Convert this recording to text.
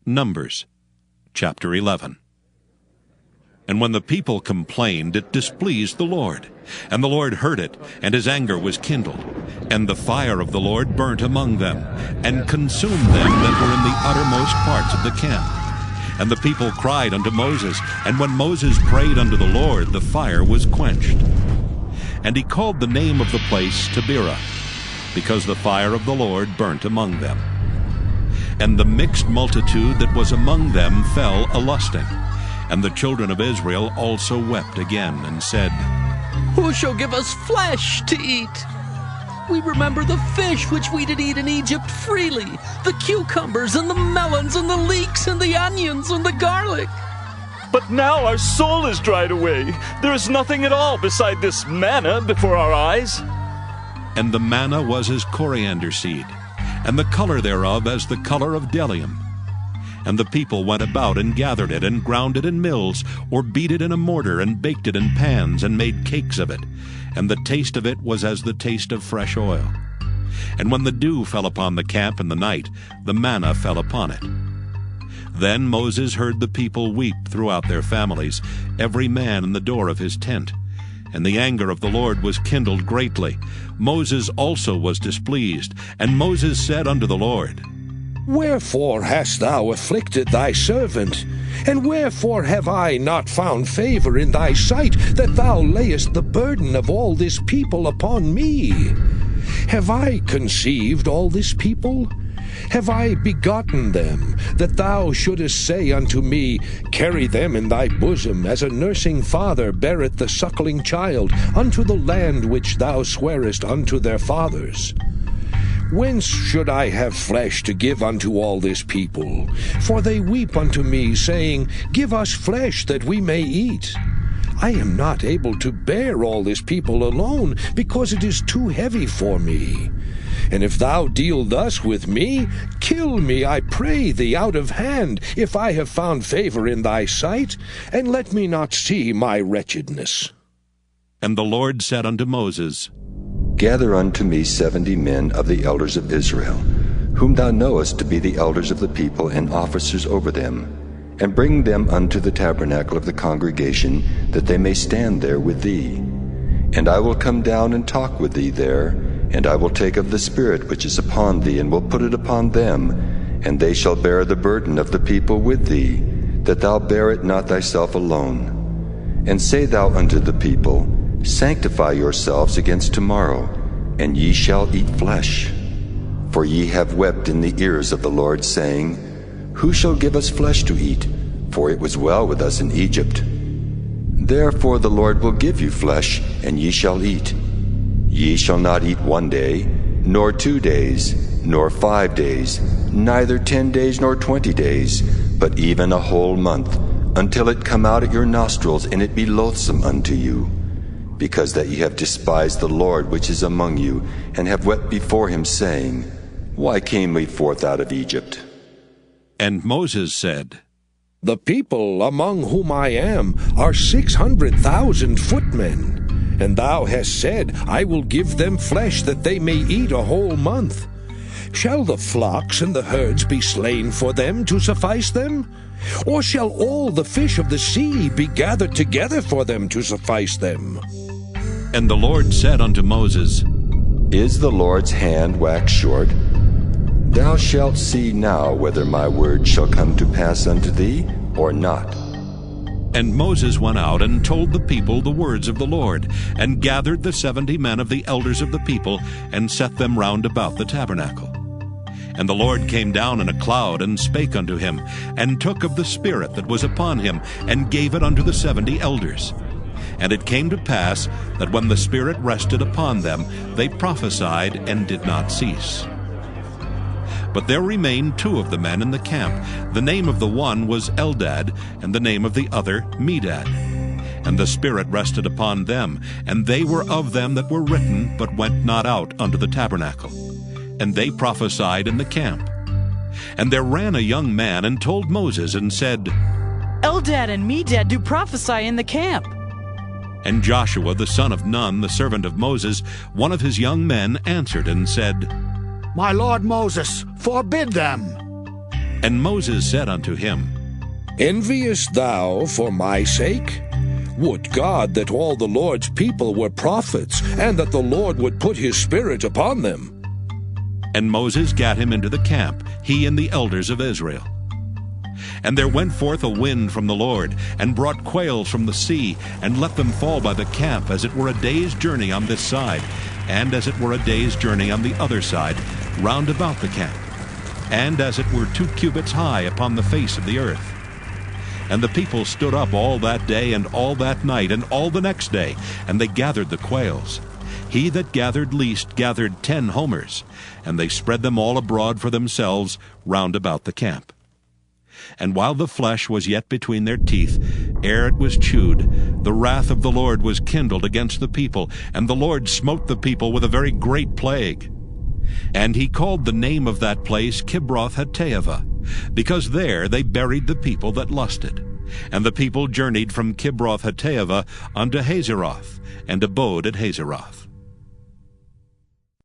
Numbers chapter 11. And when the people complained, it displeased the Lord. And the Lord heard it, and his anger was kindled. And the fire of the Lord burnt among them, and consumed them that were in the uttermost parts of the camp. And the people cried unto Moses, and when Moses prayed unto the Lord, the fire was quenched. And he called the name of the place Taberah, because the fire of the Lord burnt among them. And the mixed multitude that was among them fell a-lusting. And the children of Israel also wept again, and said, Who shall give us flesh to eat? We remember the fish which we did eat in Egypt freely, the cucumbers and the melons and the leeks and the onions and the garlic. But now our soul is dried away. There is nothing at all beside this manna before our eyes. And the manna was as coriander seed, and the color thereof as the color of bdellium. And the people went about and gathered it, and ground it in mills, or beat it in a mortar, and baked it in pans, and made cakes of it. And the taste of it was as the taste of fresh oil. And when the dew fell upon the camp in the night, the manna fell upon it. Then Moses heard the people weep throughout their families, every man in the door of his tent. And the anger of the Lord was kindled greatly. Moses also was displeased. And Moses said unto the Lord, Wherefore hast thou afflicted thy servant? And wherefore have I not found favor in thy sight, that thou layest the burden of all this people upon me? Have I conceived all this people? Have I begotten them, that thou shouldest say unto me, Carry them in thy bosom, as a nursing father beareth the suckling child, unto the land which thou swarest unto their fathers? Whence should I have flesh to give unto all this people? For they weep unto me, saying, Give us flesh that we may eat. I am not able to bear all this people alone, because it is too heavy for me. And if thou deal thus with me, kill me, I pray thee, out of hand, if I have found favor in thy sight, and let me not see my wretchedness. And the Lord said unto Moses, Gather unto me 70 men of the elders of Israel, whom thou knowest to be the elders of the people and officers over them, and bring them unto the tabernacle of the congregation, that they may stand there with thee. And I will come down and talk with thee there, and I will take of the Spirit which is upon thee, and will put it upon them, and they shall bear the burden of the people with thee, that thou bear it not thyself alone. And say thou unto the people, Sanctify yourselves against tomorrow, and ye shall eat flesh. For ye have wept in the ears of the Lord, saying, Who shall give us flesh to eat? For it was well with us in Egypt. Therefore the Lord will give you flesh, and ye shall eat. Ye shall not eat 1 day, nor 2 days, nor 5 days, neither 10 days nor 20 days, but even a whole month, until it come out at your nostrils, and it be loathsome unto you. Because that ye have despised the Lord which is among you, and have wept before him, saying, Why came we forth out of Egypt? And Moses said, The people among whom I am are 600,000 footmen. And thou hast said, I will give them flesh that they may eat a whole month. Shall the flocks and the herds be slain for them to suffice them? Or shall all the fish of the sea be gathered together for them to suffice them? And the Lord said unto Moses, Is the Lord's hand waxed short? Thou shalt see now whether my word shall come to pass unto thee, or not. And Moses went out and told the people the words of the Lord, and gathered the 70 men of the elders of the people, and set them round about the tabernacle. And the Lord came down in a cloud, and spake unto him, and took of the Spirit that was upon him, and gave it unto the 70 elders. And it came to pass, that when the Spirit rested upon them, they prophesied, and did not cease. But there remained 2 of the men in the camp. The name of the one was Eldad, and the name of the other Medad. And the Spirit rested upon them, and they were of them that were written, but went not out unto the tabernacle. And they prophesied in the camp. And there ran a young man, and told Moses, and said, Eldad and Medad do prophesy in the camp. And Joshua the son of Nun, the servant of Moses, one of his young men, answered and said, My lord Moses, forbid them. And Moses said unto him, Enviest thou for my sake? Would God that all the Lord's people were prophets, and that the Lord would put his Spirit upon them. And Moses gat him into the camp, he and the elders of Israel. And there went forth a wind from the Lord, and brought quails from the sea, and let them fall by the camp, as it were a day's journey on this side, and as it were a day's journey on the other side, round about the camp, and as it were 2 cubits high upon the face of the earth. And the people stood up all that day, and all that night, and all the next day, and they gathered the quails. He that gathered least gathered 10 homers, and they spread them all abroad for themselves round about the camp. And while the flesh was yet between their teeth, ere it was chewed, the wrath of the Lord was kindled against the people, and the Lord smote the people with a very great plague. And he called the name of that place Kibroth-Hattaavah, because there they buried the people that lusted. And the people journeyed from Kibroth-Hattaavah unto Hazeroth, and abode at Hazeroth.